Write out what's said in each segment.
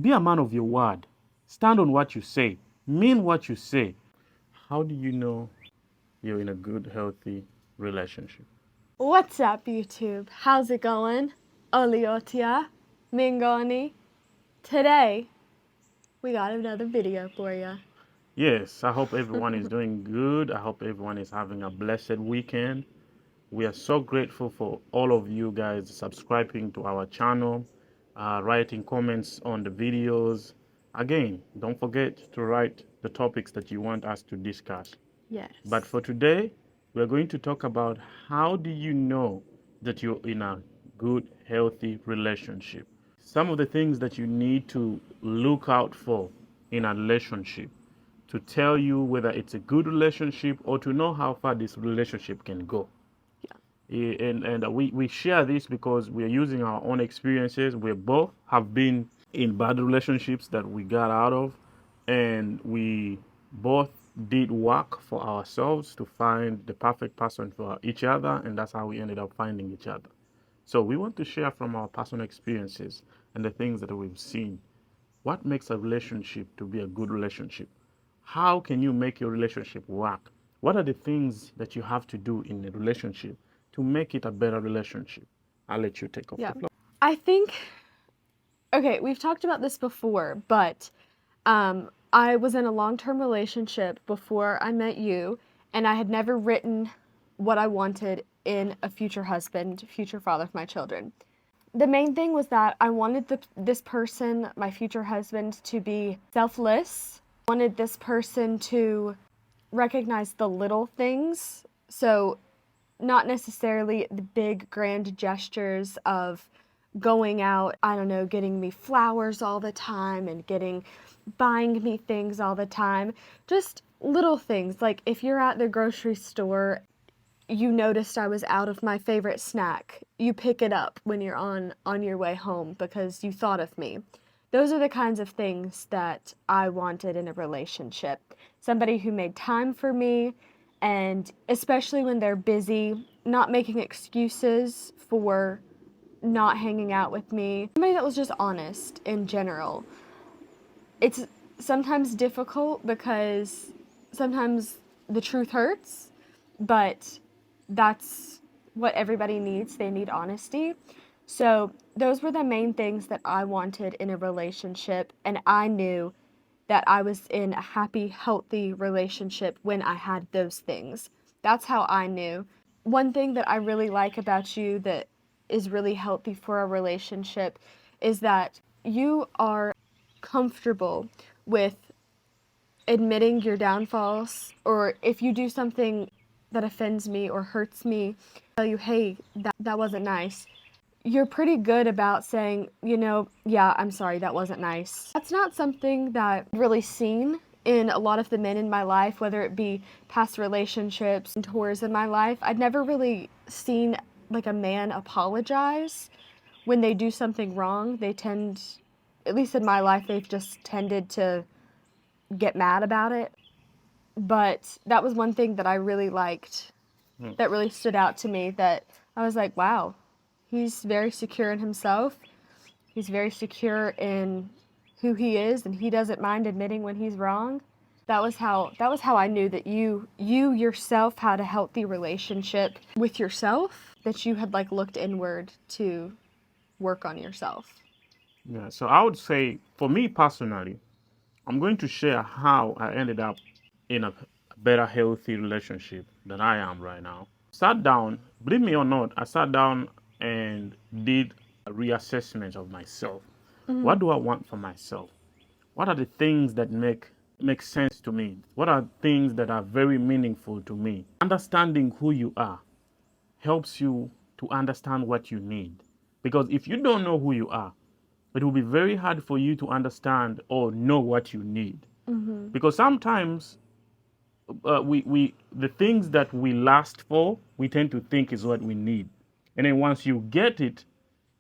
Be a man of your word. Stand on what you say. Mean what you say. How do you know you're in a good, healthy relationship? What's up, YouTube? How's it going? Oliotia, Mingoni. Today, we got another video for you. Yes, I hope everyone is doing good. I hope everyone is having a blessed weekend. We are so grateful for all of you guys subscribing to our channel, writing comments on the videos. Again, don't forget to write the topics that you want us to discuss. Yes. But for today, we're going to talk about how do you know that you're in a good, healthy relationship. Some of the things that you need to look out for in a relationship to tell you whether it's a good relationship or to know how far this relationship can go. And we share this because we're using our own experiences. We both have been in bad relationships that we got out of, and we both did work for ourselves to find the perfect person for each other, and that's how we ended up finding each other. So we want to share from our personal experiences and the things that we've seen. What makes a relationship to be a good relationship? How can you make your relationship work? What are the things that you have to do in a relationship to make it a better relationship? I'll let you take off Yeah. the floor. I think, okay, we've talked about this before, but I was in a long-term relationship before I met you, and I had never written what I wanted in a future husband, future father of my children. The main thing was that I wanted this person, my future husband, to be selfless. I wanted this person to recognize the little things. So, not necessarily the big grand gestures of going out, I don't know, getting me flowers all the time and buying me things all the time. Just little things. Like if you're at the grocery store, you noticed I was out of my favorite snack. You pick it up when you're on your way home because you thought of me. Those are the kinds of things that I wanted in a relationship. Somebody who made time for me, and especially when they're busy, not making excuses for not hanging out with me. Somebody that was just honest in general. It's sometimes difficult because sometimes the truth hurts, but that's what everybody needs. They need honesty. So, those were the main things that I wanted in a relationship, and I knew that I was in a happy, healthy relationship when I had those things. That's how I knew. One thing that I really like about you that is really healthy for a relationship is that you are comfortable with admitting your downfalls, or if you do something that offends me or hurts me, tell you, hey, that wasn't nice. You're pretty good about saying, yeah, I'm sorry, that wasn't nice. That's not something that I've really seen in a lot of the men in my life, whether it be past relationships and tours in my life. I'd never really seen like a man apologize when they do something wrong. They tend, at least in my life, they've just tended to get mad about it. But that was one thing that I really liked, that really stood out to me, that I was like, wow, he's very secure in himself. He's very secure in who he is, and he doesn't mind admitting when he's wrong. That was how I knew that you yourself had a healthy relationship with yourself, that you had like looked inward to work on yourself. Yeah, so I would say for me personally, I'm going to share how I ended up in a better, healthy relationship than I am right now. Sat down, believe me or not, I sat down and did a reassessment of myself. What do I want for myself? What are the things that make sense to me? What are things that are very meaningful to me? Understanding who you are helps you to understand what you need. Because if you don't know who you are, it will be very hard for you to understand or know what you need. Because sometimes we the things that we last for, we tend to think is what we need. And then once you get it,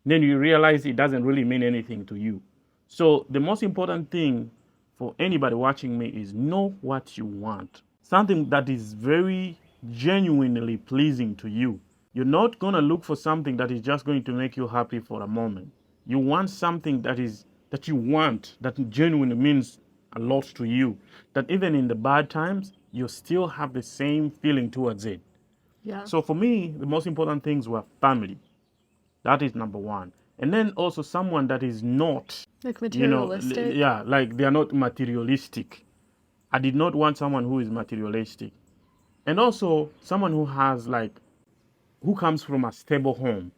then you realize it doesn't really mean anything to you. So the most important thing for anybody watching me is know what you want. Something that is very genuinely pleasing to you. You're not going to look for something that is just going to make you happy for a moment. You want something that is that you want, that genuinely means a lot to you, that even in the bad times, you still have the same feeling towards it. Yeah. So for me, the most important things were family. That is number one. And then also someone that is not, Like you know, materialistic. yeah, like they are not materialistic. I did not want someone who is materialistic. And also someone who has like, who comes from a stable home.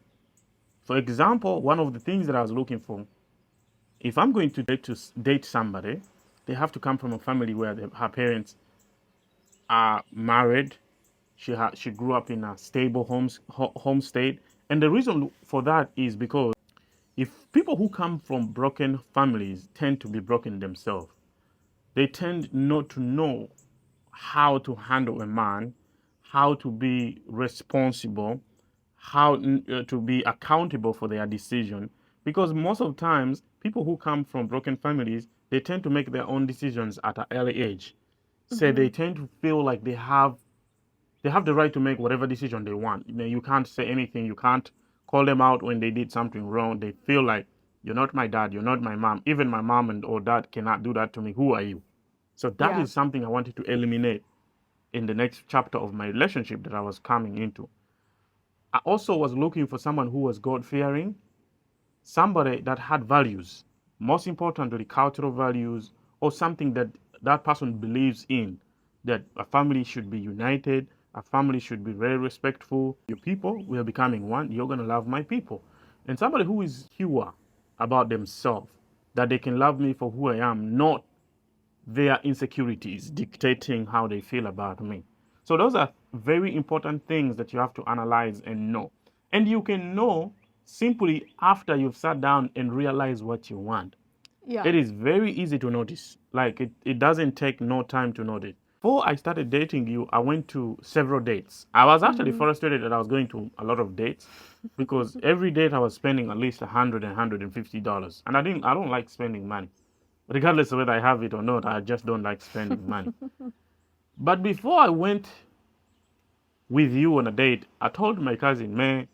For example, one of the things that I was looking for, if I'm going to date somebody, they have to come from a family where her parents are married. She grew up in a stable home state, and the reason for that is because if people who come from broken families tend to be broken themselves, they tend not to know how to handle a man, how to be responsible, how to be accountable for their decision. Because most of the times, people who come from broken families, they tend to make their own decisions at an early age. So Mm-hmm. they tend to feel like they have the right to make whatever decision they want. You know, you can't say anything. You can't call them out when they did something wrong. They feel like you're not my dad, you're not my mom. Even my mom and or dad cannot do that to me. Who are you? So that Yeah. is something I wanted to eliminate in the next chapter of my relationship that I was coming into. I also was looking for someone who was God fearing, somebody that had values, most importantly, cultural values, or something that that person believes in, that a family should be united, a family should be very respectful. Your people, we are becoming one, you're going to love my people. And somebody who is secure about themselves, that they can love me for who I am, not their insecurities dictating how they feel about me. So those are very important things that you have to analyze and know. And you can know simply after you've sat down and realized what you want. Yeah. It is very easy to notice. Like it doesn't take no time to notice. Before I started dating you, I went to several dates. I was actually Mm-hmm. frustrated that I was going to a lot of dates because every date I was spending at least $100 and $150. And I don't like spending money. Regardless of whether I have it or not, I just don't like spending money. But before I went with you on a date, I told my cousin, man,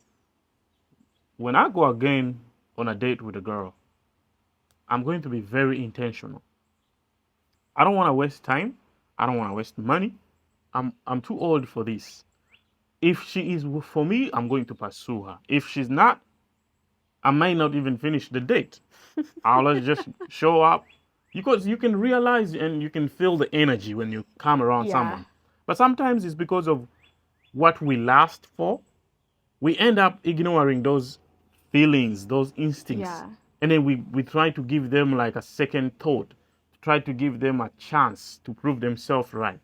when I go again on a date with a girl, I'm going to be very intentional. I don't want to waste time. I don't want to waste money. I'm too old for this. If she is for me, I'm going to pursue her. If she's not, I might not even finish the date. I'll just show up because you can realize and you can feel the energy when you come around Yeah. someone. But sometimes it's because of what we last for. We end up ignoring those feelings, those instincts, Yeah. and then we try to give them like a second thought, try to give them a chance to prove themselves right.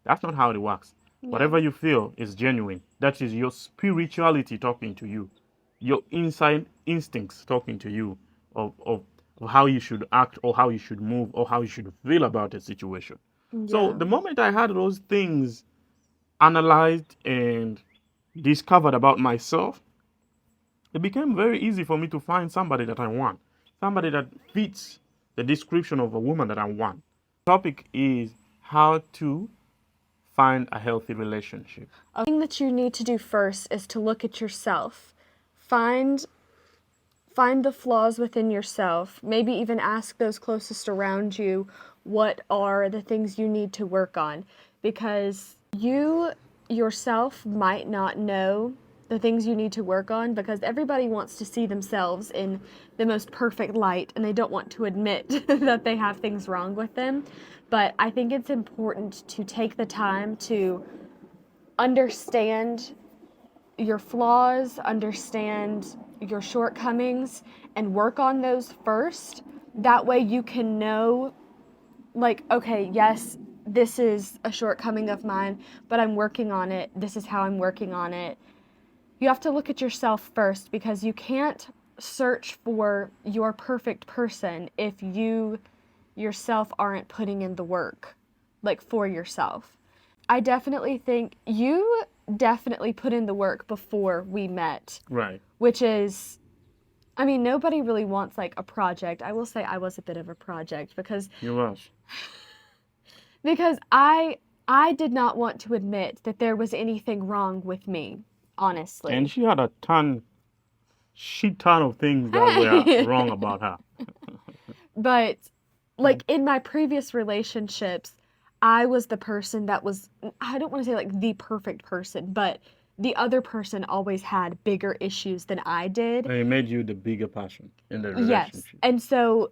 That's not how it works. Yeah. Whatever you feel is genuine. That is your spirituality talking to you, your inside instincts talking to you of how you should act or how you should move or how you should feel about a situation. So Yeah. the moment I had those things analyzed and discovered about myself, it became very easy for me to find somebody that I want, somebody that fits the description of a woman that I want. Topic is how to find a healthy relationship. A thing that you need to do first is to look at yourself. Find find the flaws within yourself. Maybe even ask those closest around you what are the things you need to work on, because you yourself might not know the things you need to work on, because everybody wants to see themselves in the most perfect light and they don't want to admit that they have things wrong with them. But I think it's important to take the time to understand your flaws, understand your shortcomings, and work on those first. That way you can know, like, okay, yes, this is a shortcoming of mine, but I'm working on it. This is how I'm working on it. You have to look at yourself first, because you can't search for your perfect person if you yourself aren't putting in the work, like, for yourself. I definitely think you definitely put in the work before we met, Right. which is, I mean, nobody really wants like a project. I will say I was a bit of a project You was. because I did not want to admit that there was anything wrong with me, And honestly. she had a shit ton of things that were wrong about her. But like in my previous relationships, I was the person that was, I don't want to say like the perfect person, but the other person always had bigger issues than I did. And it made you the bigger person in the Yes. relationship. And so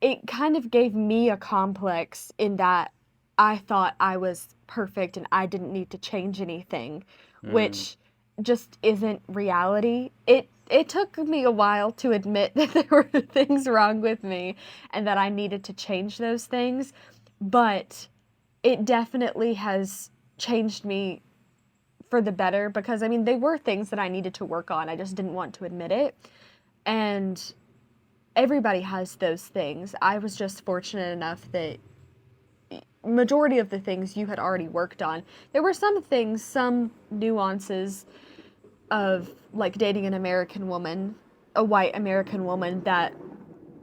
it kind of gave me a complex in that I thought I was perfect and I didn't need to change anything, Mm. which just isn't reality. It took me a while to admit that there were things wrong with me and that I needed to change those things, but it definitely has changed me for the better because I mean they were things that I needed to work on. I just didn't want to admit it. And everybody has those things. I was just fortunate enough that majority of the things you had already worked on. There were some things, some nuances of like dating an American woman, a white American woman that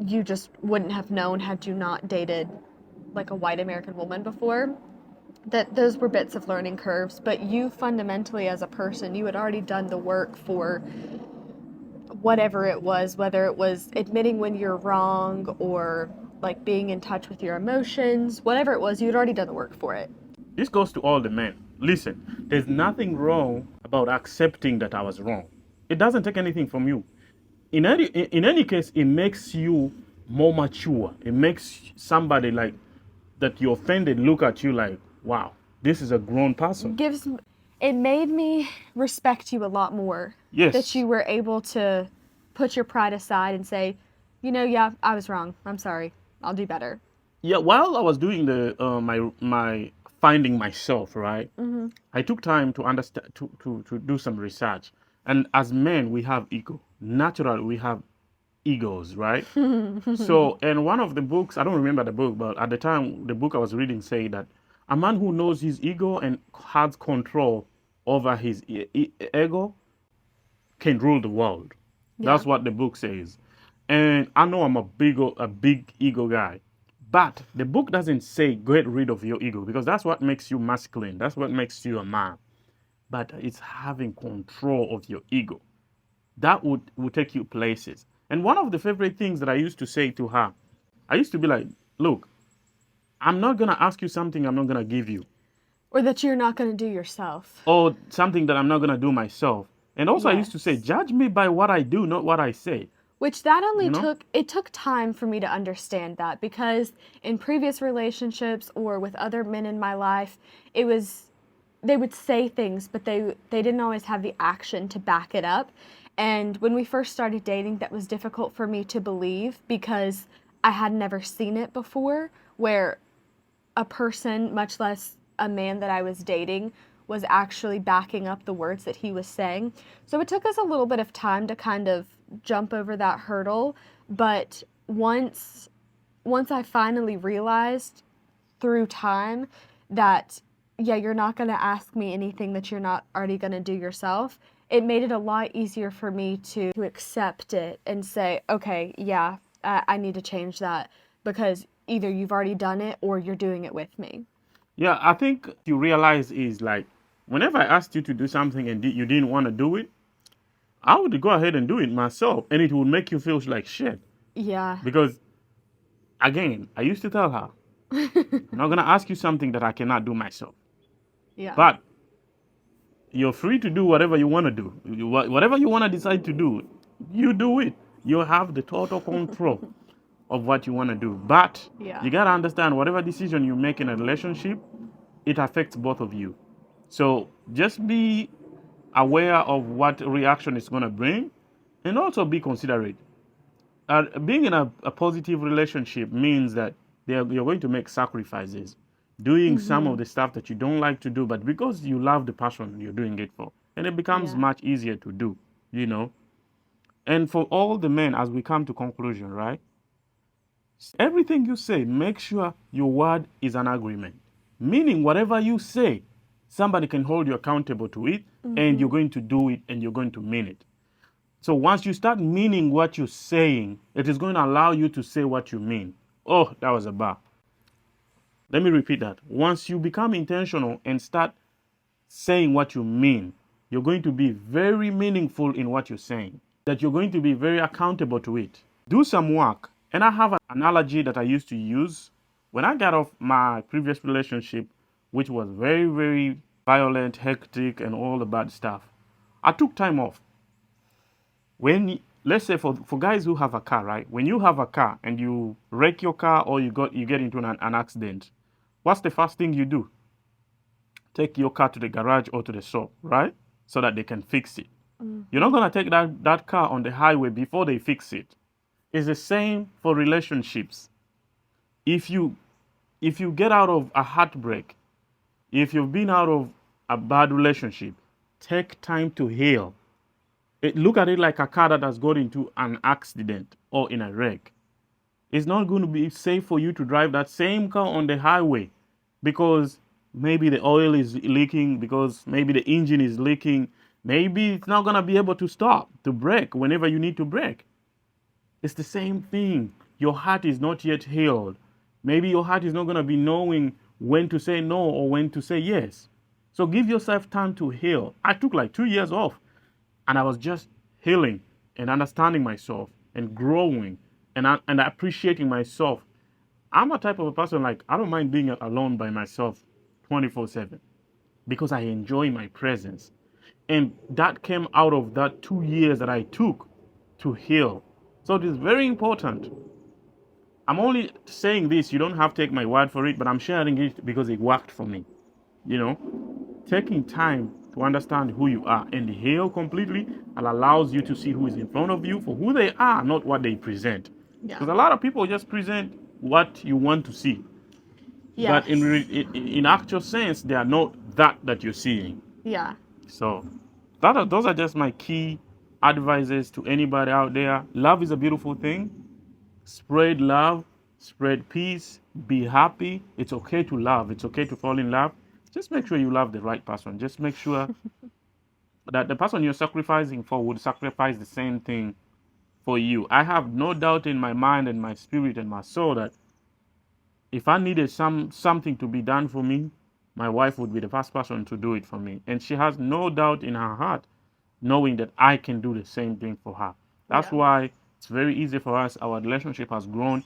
you just wouldn't have known had you not dated like a white American woman before. That those were bits of learning curves, but you fundamentally as a person, you had already done the work for whatever it was, whether it was admitting when you're wrong or like being in touch with your emotions, whatever it was, you'd already done the work for it. This goes to all the men. Listen, there's nothing wrong about accepting that I was wrong. It doesn't take anything from you. In any case, it makes you more mature. It makes somebody like that you offended look at you like, wow, this is a grown person. Gives it made me respect you a lot more that Yes. you were able to put your pride aside and say, you know, yeah, I was wrong. I'm sorry. I'll do better. Yeah, while I was doing the my finding myself, right? Mm-hmm. I took time to understand to do some research. And as men, we have ego. Naturally, we have egos, right? So, and one of the books, I don't remember the book, but at the time, the book I was reading said that a man who knows his ego and has control over his ego can rule the world. Yeah. That's what the book says. And I know I'm a big ego guy, but the book doesn't say get rid of your ego because that's what makes you masculine. That's what makes you a man. But it's having control of your ego that would take you places. And one of the favorite things that I used to say to her, I used to be like, look, I'm not gonna ask you something I'm not gonna give you, Or that you're not going to do yourself. or something that I'm not gonna do myself. And also, I used to say, Yes. judge me by what I do, not what I say. Which that only You know? took time for me to understand that because in previous relationships or with other men in my life, it was they would say things but they didn't always have the action to back it up. And when we first started dating, that was difficult for me to believe because I had never seen it before where a person, much less a man that I was dating, was actually backing up the words that he was saying. So it took us a little bit of time to kind of jump over that hurdle, but once I finally realized through time that yeah, you're not going to ask me anything that you're not already going to do yourself, it made it a lot easier for me to accept it and say, okay, yeah, I need to change that because either you've already done it or you're doing it with me. Yeah, I think you realize is like, whenever I asked you to do something and you didn't want to do it, I would go ahead and do it myself, and it would make you feel like shit. Yeah. Because again, I used to tell her, I'm not gonna ask you something that I cannot do myself. Yeah. But you're free to do whatever you want to do. Whatever you want to decide to do, you do it. You have the total control of what you want to do. But Yeah. you got to understand whatever decision you make in a relationship, it affects both of you. So just be aware of what reaction it's going to bring and also be considerate. Being in a positive relationship means that you're going to make sacrifices, doing some Mm-hmm. of the stuff that you don't like to do, but because you love the person you're doing it for, and it becomes Yeah. much easier to do, you know. And for all the men, as we come to conclusion, right? Everything you say, make sure your word is an agreement. Meaning, whatever you say, somebody can hold you accountable to it, and Mm-hmm. you're going to do it, and you're going to mean it. So once you start meaning what you're saying, it is going to allow you to say what you mean. Oh, that was a bar. Let me repeat that. Once you become intentional and start saying what you mean, you're going to be very meaningful in what you're saying, that you're going to be very accountable to it. Do some work And I have an analogy that I used to use when I got off my previous relationship, which was very, very violent, hectic, and all the bad stuff. I took time off. Let's say for guys who have a car, right? When you have a car and you wreck your car or you get into an accident, what's the first thing you do? Take your car to the garage or to the shop, right? So that they can fix it. You're not gonna take that car on the highway before they fix it. It's the same for relationships. If you get out of a heartbreak, if you've been out of a bad relationship, take time to heal. Look at it like a car that has got into an accident or in a wreck. It's not going to be safe for you to drive that same car on the highway because maybe the oil is leaking, because maybe the engine is leaking. Maybe it's not going to be able to stop, to brake whenever you need to brake. It's the same thing. Your heart is not yet healed. Maybe your heart is not going to be knowing when to say no or when to say yes. So give yourself time to heal. I took like 2 years off and I was just healing and understanding myself and growing and appreciating myself. I'm a type of a person like I don't mind being alone by myself 24/7 because I enjoy my presence. And that came out of that 2 years that I took to heal. So it is very important. I'm only saying this, you don't have to take my word for it, but I'm sharing it because it worked for me. You know, taking time to understand who you are and heal completely and allows you to see who is in front of you for who they are, not what they present. Yeah. Because a lot of people just present what you want to see. Yes. But in actual sense, they are not that you're seeing. Yeah. So those are just my key advices to anybody out there. Love is a beautiful thing. Spread love, spread peace, be happy. It's okay to love. It's okay to fall in love. Just make sure you love the right person. Just make sure that the person you're sacrificing for would sacrifice the same thing for you. I have no doubt in my mind and my spirit and my soul that if I needed something to be done for me, my wife would be the first person to do it for me. And she has no doubt in her heart knowing that I can do the same thing for her. That's Yeah. why it's very easy for us. Our relationship has grown.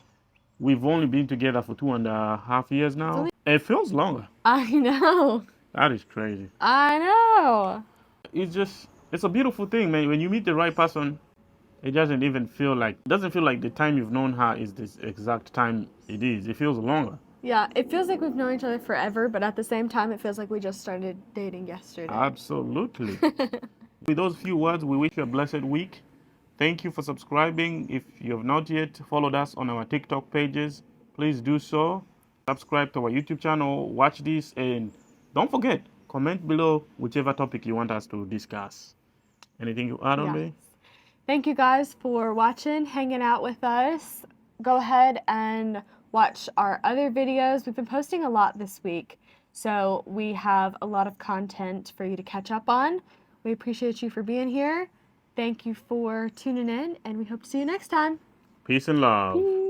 We've only been together for 2.5 years now. It feels longer. I know. That is crazy. I know. It's a beautiful thing, man. When you meet the right person, it doesn't feel like the time you've known her is this exact time it is. It feels longer. Yeah, it feels like we've known each other forever, but at the same time, it feels like we just started dating yesterday. Absolutely. With those few words, we wish you a blessed week. Thank you for subscribing. If you have not yet followed us on our TikTok pages, please do so. Subscribe to our YouTube channel, watch this, and don't forget, comment below whichever topic you want us to discuss. Anything you add on me? Thank you guys for watching, hanging out with us. Go ahead and watch our other videos. We've been posting a lot this week, so we have a lot of content for you to catch up on. We appreciate you for being here. Thank you for tuning in, and we hope to see you next time. Peace and love. Peace.